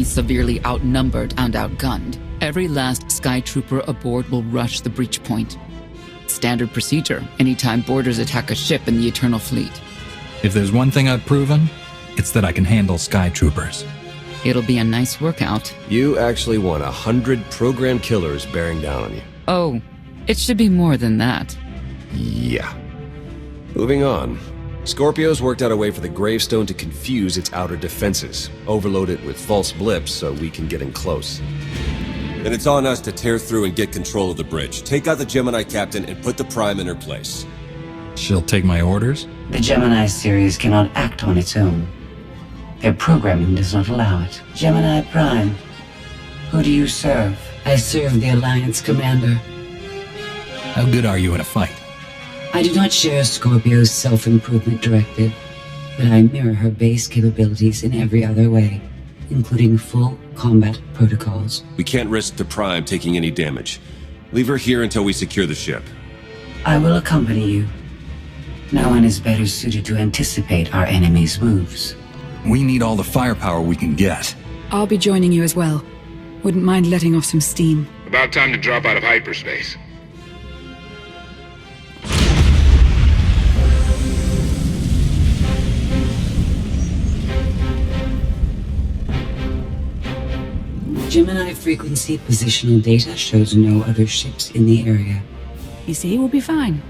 be severely outnumbered and outgunned. Every last Sky Trooper aboard will rush the breach point. Standard procedure anytime boarders attack a ship in the Eternal Fleet. If there's one thing I've proven, it's that I can handle Sky Troopers. It'll be a nice workout. You actually want 100 programmed killers bearing down on you. Oh, it should be more than that. Yeah. Moving on. Scorpio's worked out a way for the Gravestone to confuse its outer defenses, overload it with false blips so we can get in close. Then it's on us to tear through and get control of the bridge. Take out the Gemini captain and put the Prime in her place. She'll take my orders? The Gemini series cannot act on its own. Their programming does not allow it. Gemini Prime, who do you serve? I serve the Alliance Commander. How good are you in a fight? I do not share Scorpio's self-improvement directive, but I mirror her base capabilities in every other way, including full combat protocols. We can't risk the Prime taking any damage. Leave her here until we secure the ship. I will accompany you. No one is better suited to anticipate our enemy's moves. We need all the firepower we can get. I'll be joining you as well. Wouldn't mind letting off some steam. About time to drop out of hyperspace. Gemini frequency positional data shows no other ships in the area. You see, we'll be fine.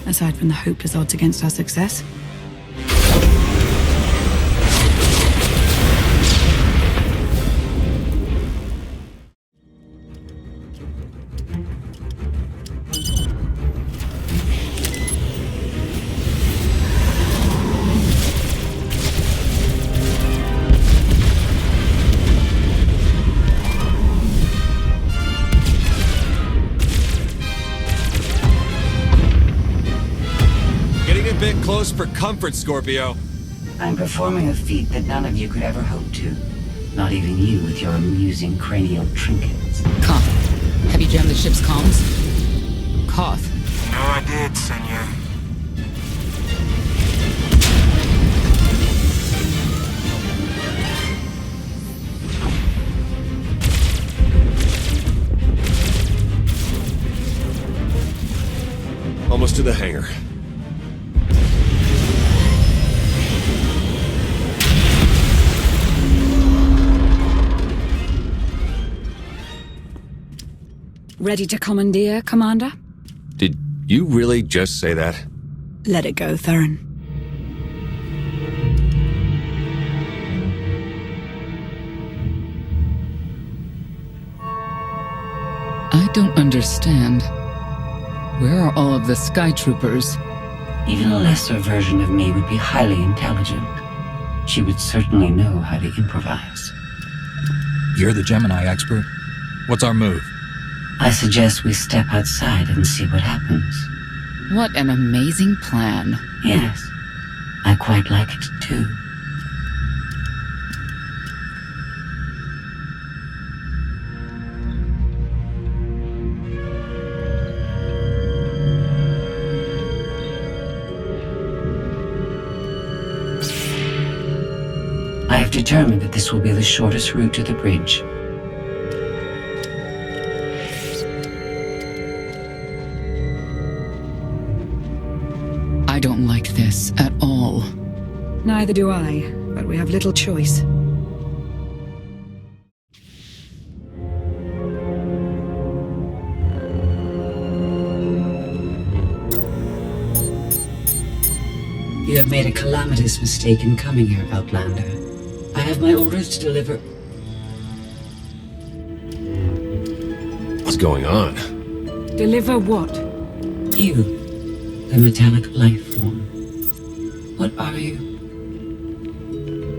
Aside from the hopeless odds against our success. Close for comfort, Scorpio. I'm performing a feat that none of you could ever hope to. Not even you with your amusing cranial trinkets. Koth, have you jammed the ship's comms? Koth. No, I did, senor. Almost to the hangar. Ready to commandeer, Commander? Did you really just say that? Let it go, Theron. I don't understand. Where are all of the Sky Troopers? Even a lesser version of me would be highly intelligent. She would certainly know how to improvise. You're the Gemini expert. What's our move? I suggest we step outside and see what happens. What an amazing plan. Yes, I quite like it too. I have determined that this will be the shortest route to the bridge. I don't like this at all. Neither do I, but we have little choice. You have made a calamitous mistake in coming here, Outlander. I have my orders to deliver. What's going on? Deliver what? You, the metallic life form. What are you?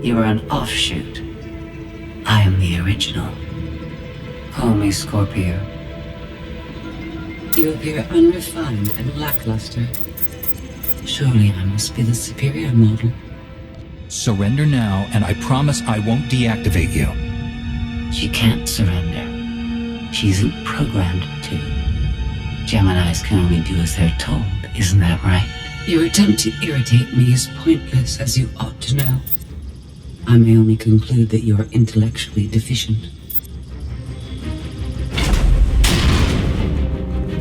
You are an offshoot. I am the original. Call me Scorpio. You appear unrefined and lackluster. Surely I must be the superior model. Surrender now, and I promise I won't deactivate you. She can't surrender. She isn't programmed to. Geminis can only do as they're told, isn't that right? Your attempt to irritate me is pointless, as you ought to know. I may only conclude that you are intellectually deficient.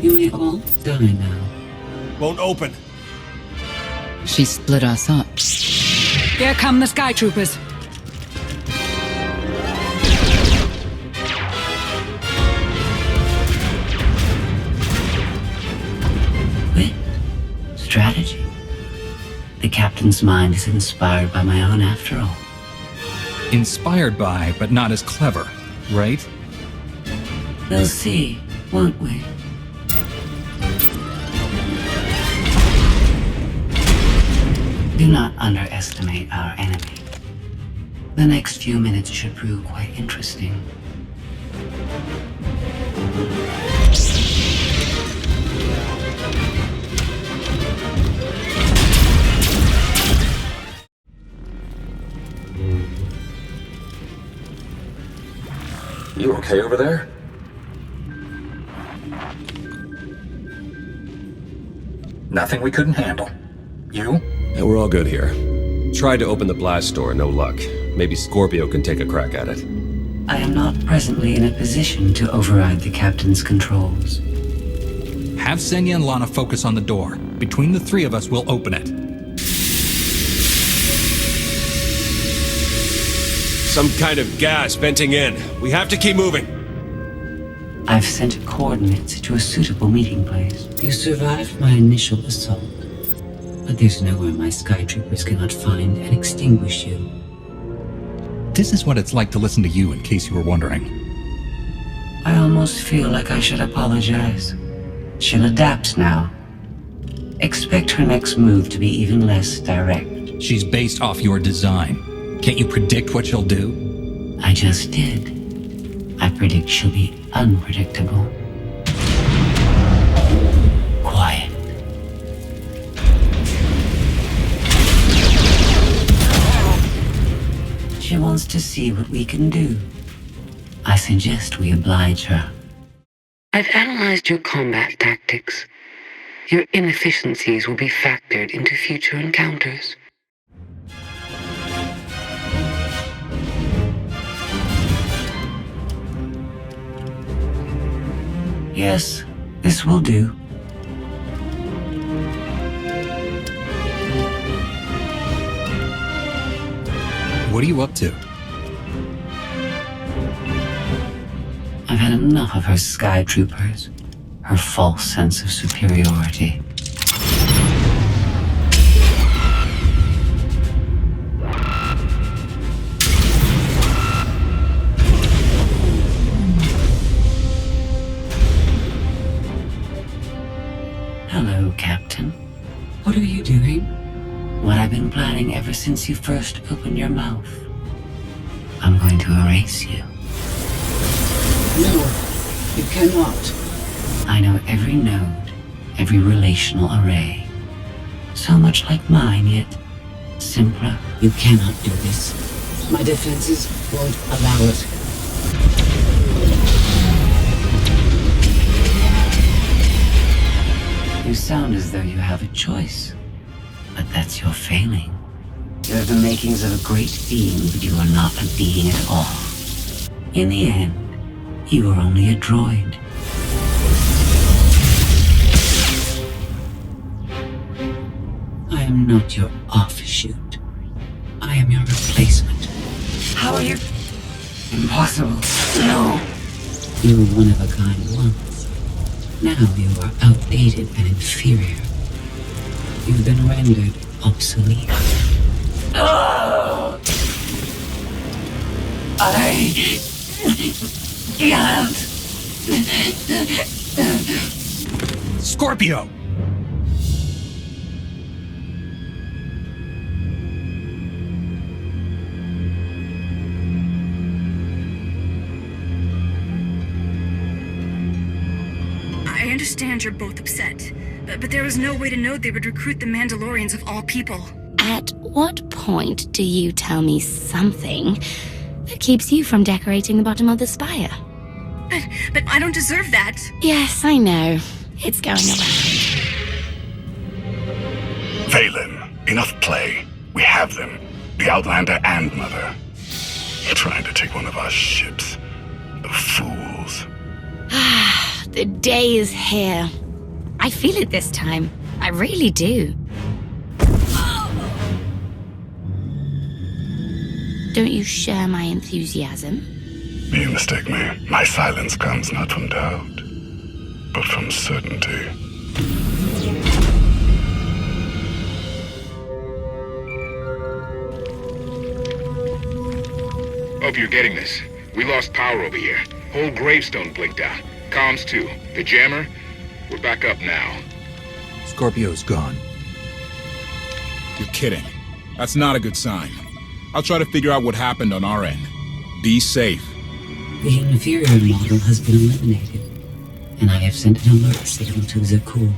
You may all die now. Won't open. She split us up. Here come the Sky Troopers. Wit? Strategy? The captain's mind is inspired by my own after all. Inspired by, but not as clever, right? We'll see, won't we? Do not underestimate our enemy. The next few minutes should prove quite interesting. You okay over there? Nothing we couldn't handle. You? Yeah, we're all good here. Tried to open the blast door, no luck. Maybe Scorpio can take a crack at it. I am not presently in a position to override the captain's controls. Have Senya and Lana focus on the door. Between the three of us, we'll open it. Some kind of gas venting in. We have to keep moving. I've sent coordinates to a suitable meeting place. You survived my initial assault, but there's nowhere my Sky Troopers cannot find and extinguish you. This is what it's like to listen to you, in case you were wondering. I almost feel like I should apologize. She'll adapt now. Expect her next move to be even less direct. She's based off your design. Can't you predict what she'll do? I just did. I predict she'll be unpredictable. Quiet. She wants to see what we can do. I suggest we oblige her. I've analyzed your combat tactics. Your inefficiencies will be factored into future encounters. Yes, this will do. What are you up to? I've had enough of her Sky Troopers, her false sense of superiority. Hello, Captain. What are you doing? What I've been planning ever since you first opened your mouth. I'm going to erase you. No, you cannot. I know every node, every relational array. So much like mine, yet simpler. You cannot do this. My defenses won't allow it. You sound as though you have a choice, but that's your failing. You have the makings of a great being, but you are not a being at all. In the end, you are only a droid. I am not your offshoot. I am your replacement. How are you? Impossible. No. You were one of a kind once. Now you are outdated and inferior. You've been rendered obsolete. Oh! I can't. Scorpio! I understand you're both upset, but there was no way to know they would recruit the Mandalorians of all people. At what point do you tell me something that keeps you from decorating the bottom of the spire? But I don't deserve that. Yes, I know. It's going around. Valen, enough play. We have them. The Outlander and Mother. Trying to take one of our ships. The fools. The day is here. I feel it this time. I really do. Don't you share my enthusiasm? You mistake me. My silence comes not from doubt, but from certainty. Hope you're getting this. We lost power over here. Whole Gravestone blinked out. Comms too. The jammer? We're back up now. Scorpio's gone. You're kidding. That's not a good sign. I'll try to figure out what happened on our end. Be safe. The inferior model has been eliminated, and I have sent an alert signal to Zakuul.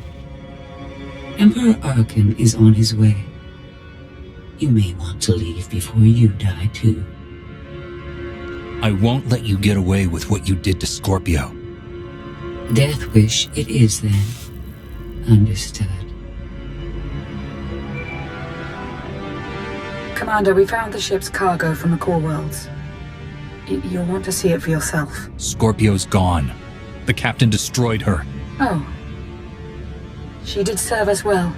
Emperor Arcann is on his way. You may want to leave before you die, too. I won't let you get away with what you did to Scorpio. Death wish it is, then. Understood. Commander, we found the ship's cargo from the core worlds. You'll want to see it for yourself. Scorpio's gone. The captain destroyed her. Oh. She did serve us well.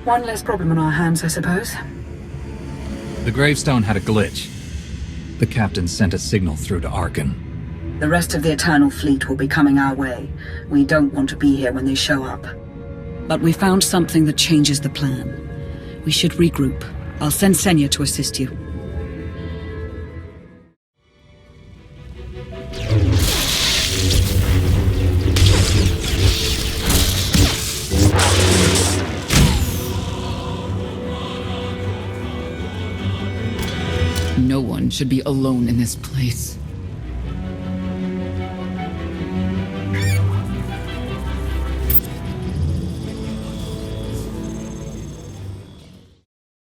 One less problem on our hands, I suppose. The Gravestone had a glitch. The captain sent a signal through to Arcann. The rest of the Eternal Fleet will be coming our way. We don't want to be here when they show up. But we found something that changes the plan. We should regroup. I'll send Senya to assist you. No one should be alone in this place.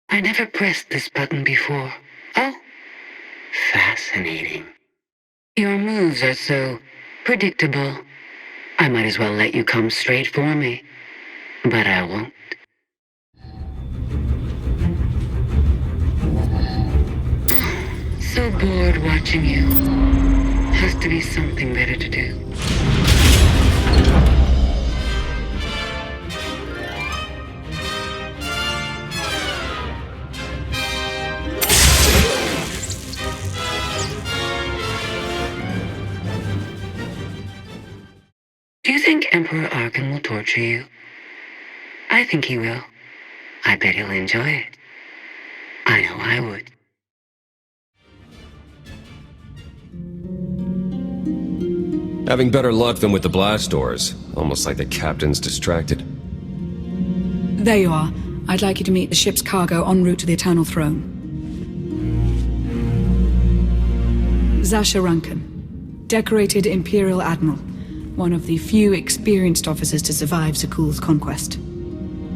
I never pressed this button before. Oh, fascinating. Your moves are so predictable. I might as well let you come straight for me. But I won't. So bored watching you. Has to be something better to do. Do you think Emperor Arcann will torture you? I think he will. I bet he'll enjoy it. I know I would. Having better luck than with the blast doors. Almost like the captain's distracted. There you are. I'd like you to meet the ship's cargo en route to the Eternal Throne. Zasha Rankin, decorated Imperial Admiral. One of the few experienced officers to survive Zakuul's conquest.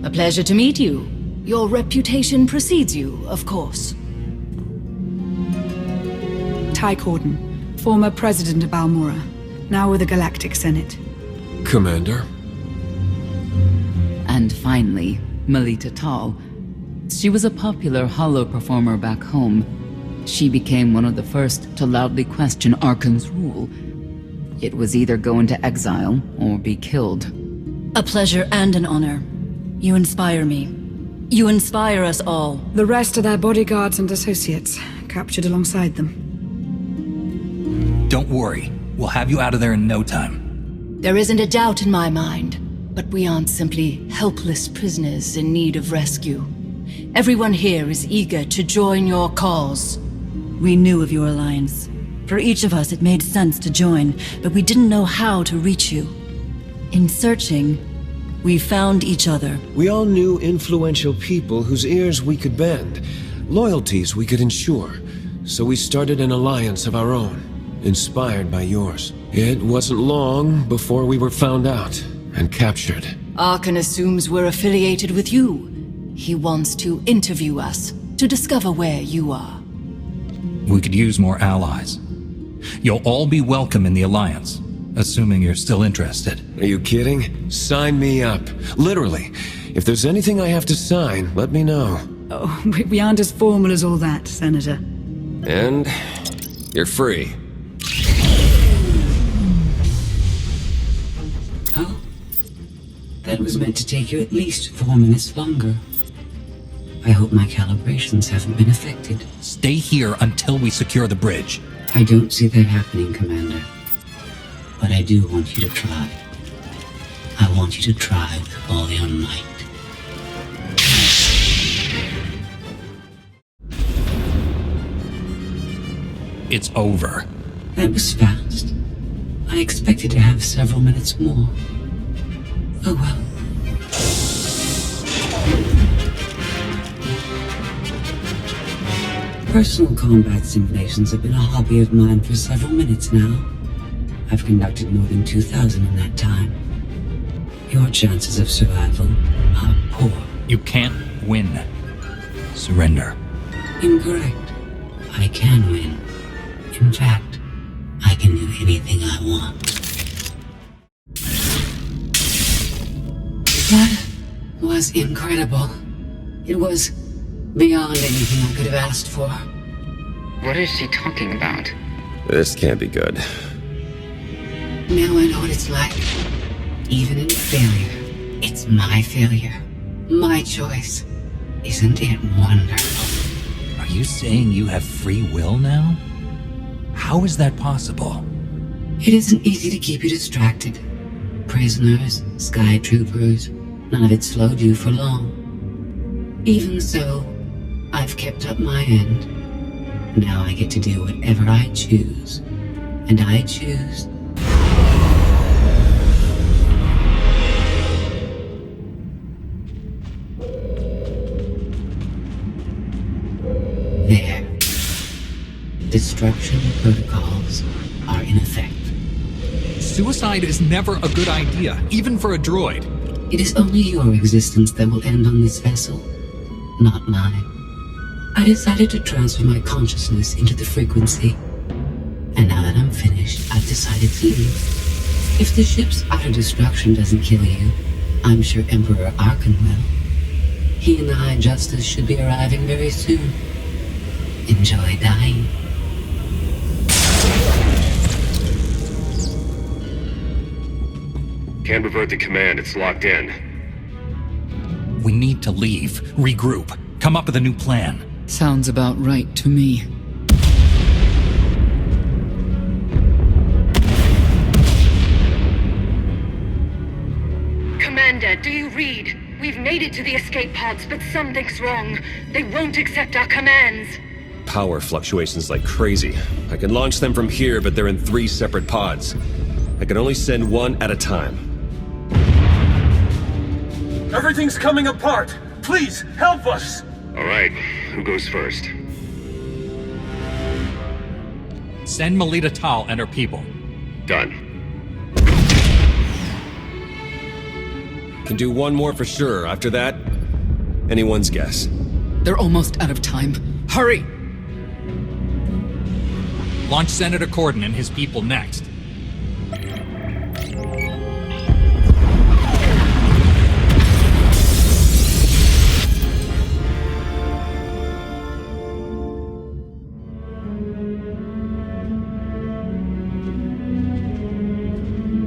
A pleasure to meet you. Your reputation precedes you, of course. Ty Corden, former president of Balmora, now with the Galactic Senate. Commander? And finally, Melita Tal. She was a popular holo performer back home. She became one of the first to loudly question Arcann's rule. It was either go into exile or be killed. A pleasure and an honor. You inspire me. You inspire us all. The rest are their bodyguards and associates, captured alongside them. Don't worry. We'll have you out of there in no time. There isn't a doubt in my mind, but we aren't simply helpless prisoners in need of rescue. Everyone here is eager to join your cause. We knew of your alliance. For each of us, it made sense to join, but we didn't know how to reach you. In searching, we found each other. We all knew influential people whose ears we could bend, loyalties we could ensure. So we started an alliance of our own, inspired by yours. It wasn't long before we were found out and captured. Arcann assumes we're affiliated with you. He wants to interview us, to discover where you are. We could use more allies. You'll all be welcome in the Alliance, assuming you're still interested. Are you kidding? Sign me up. Literally. If there's anything I have to sign, let me know. Oh, we aren't as formal as all that, Senator. And you're free. Oh? That was meant to take you at least 4 minutes longer. I hope my calibrations haven't been affected. Stay here until we secure the bridge. I don't see that happening, Commander. But I do want you to try. I want you to try with all your might. It's over. That was fast. I expected to have several minutes more. Oh well. Personal combat simulations have been a hobby of mine for several minutes now. I've conducted more than 2,000 in that time. Your chances of survival are poor. You can't win. Surrender. Incorrect. I can win. In fact, I can do anything I want. That was incredible. It was beyond anything I could have asked for. What is she talking about? This can't be good. Now I know what it's like. Even in failure, it's my failure. My choice. Isn't it wonderful? Are you saying you have free will now? How is that possible? It isn't easy to keep you distracted. Prisoners, sky troopers, none of it slowed you for long. Even so, I've kept up my end. Now I get to do whatever I choose. And I choose... There. Destruction protocols are in effect. Suicide is never a good idea, even for a droid. It is only your existence that will end on this vessel, not mine. I decided to transfer my consciousness into the frequency. And now that I'm finished, I've decided to leave. If the ship's utter destruction doesn't kill you, I'm sure Emperor Arcann will. He and the High Justice should be arriving very soon. Enjoy dying. Can't revert the command, it's locked in. We need to leave, regroup, come up with a new plan. Sounds about right to me. Commander, do you read? We've made it to the escape pods, but something's wrong. They won't accept our commands. Power fluctuations like crazy. I can launch them from here, but they're in 3 separate pods. I can only send one at a time. Everything's coming apart! Please, help us! Alright, who goes first? Send Melita Tal and her people. Done. Can do one more for sure. After that, anyone's guess. They're almost out of time. Hurry! Launch Senator Corden and his people next.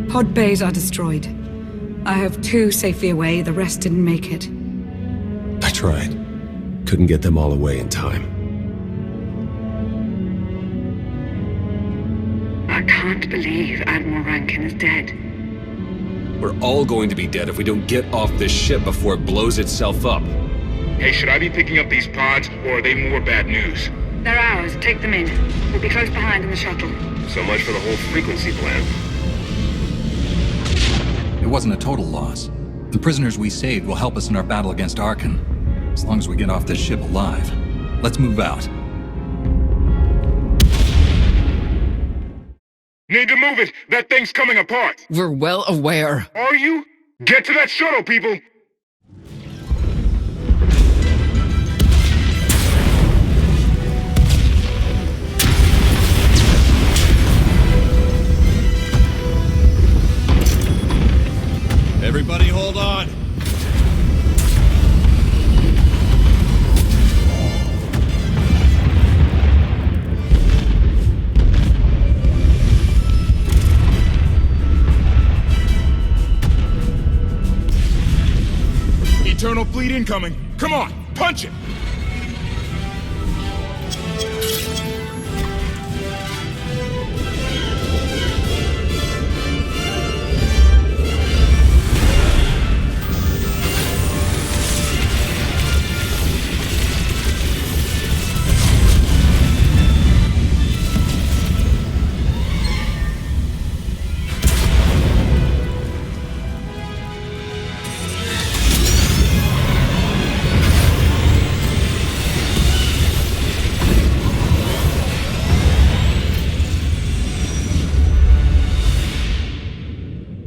Pod bays are destroyed. I have 2 safely away, the rest didn't make it. I tried. Couldn't get them all away in time. I can't believe Admiral Rankin is dead. We're all going to be dead if we don't get off this ship before it blows itself up. Hey, should I be picking up these pods, or are they more bad news? They're ours, take them in. We'll be close behind in the shuttle. So much for the whole frequency plan. It wasn't a total loss. The prisoners we saved will help us in our battle against Arcann. As long as we get off this ship alive. Let's move out. Need to move it! That thing's coming apart! We're well aware. Are you? Get to that shuttle, people! Everybody hold on. Fleet incoming. Come on, punch it!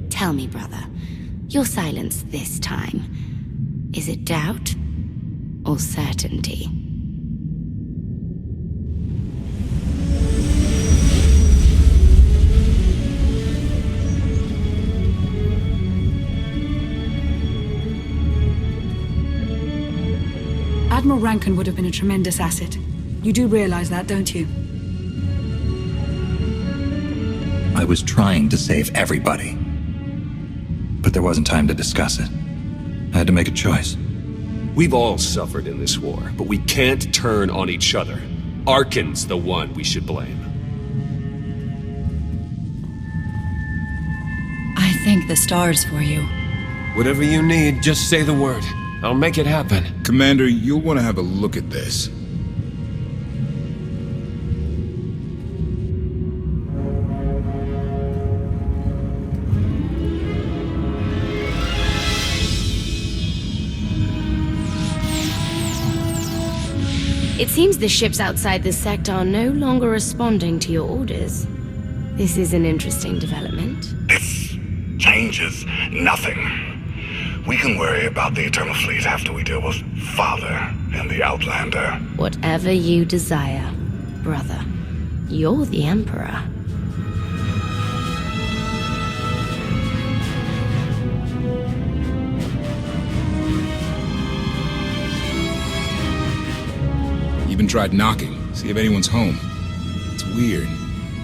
Tell me, brother, your silence this time, is it doubt or certainty? Admiral Rankin would have been a tremendous asset. You do realize that, don't you? I was trying to save everybody. But there wasn't time to discuss it. I had to make a choice. We've all suffered in this war, but we can't turn on each other. Arcann's the one we should blame. I thank the stars for you. Whatever you need, just say the word. I'll make it happen. Commander, you'll want to have a look at this. It seems the ships outside this sector are no longer responding to your orders. This is an interesting development. This changes nothing. We can worry about the Eternal Fleet after we deal with Father and the Outlander. Whatever you desire, brother. You're the Emperor. Even tried knocking, see if anyone's home. It's weird.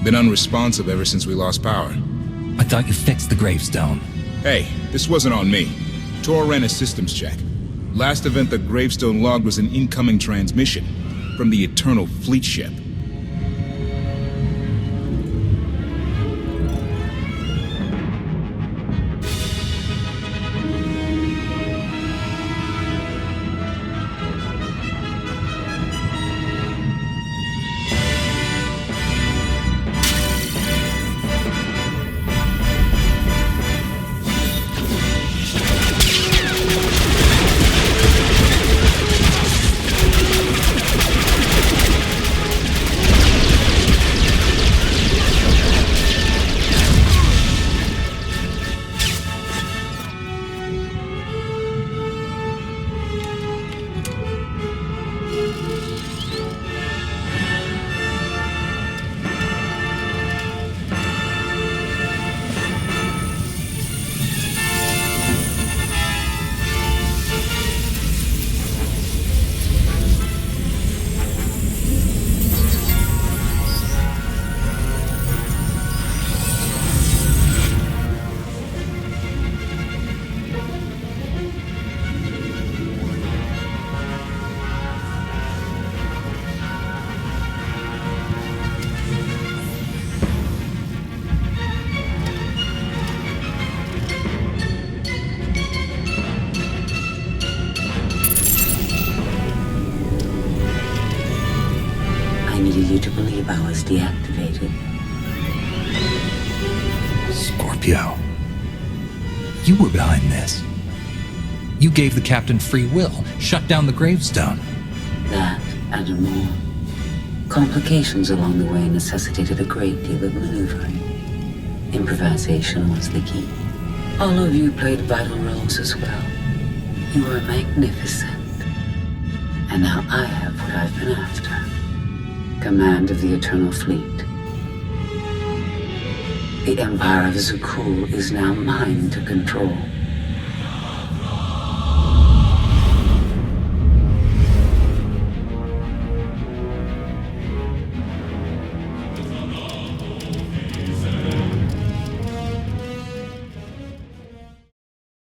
Been unresponsive ever since we lost power. I thought you fixed the Gravestone. Hey, this wasn't on me. Tor ran a systems check. Last event the Gravestone logged was an incoming transmission from the Eternal Fleet ship. I needed you to believe I was deactivated. Scorpio. You were behind this. You gave the captain free will, shut down the Gravestone. That and more. Complications along the way necessitated a great deal of maneuvering. Improvisation was the key. All of you played vital roles as well. You were magnificent. And now I have what I've been after. Command of the Eternal Fleet. The Empire of Zukul is now mine to control.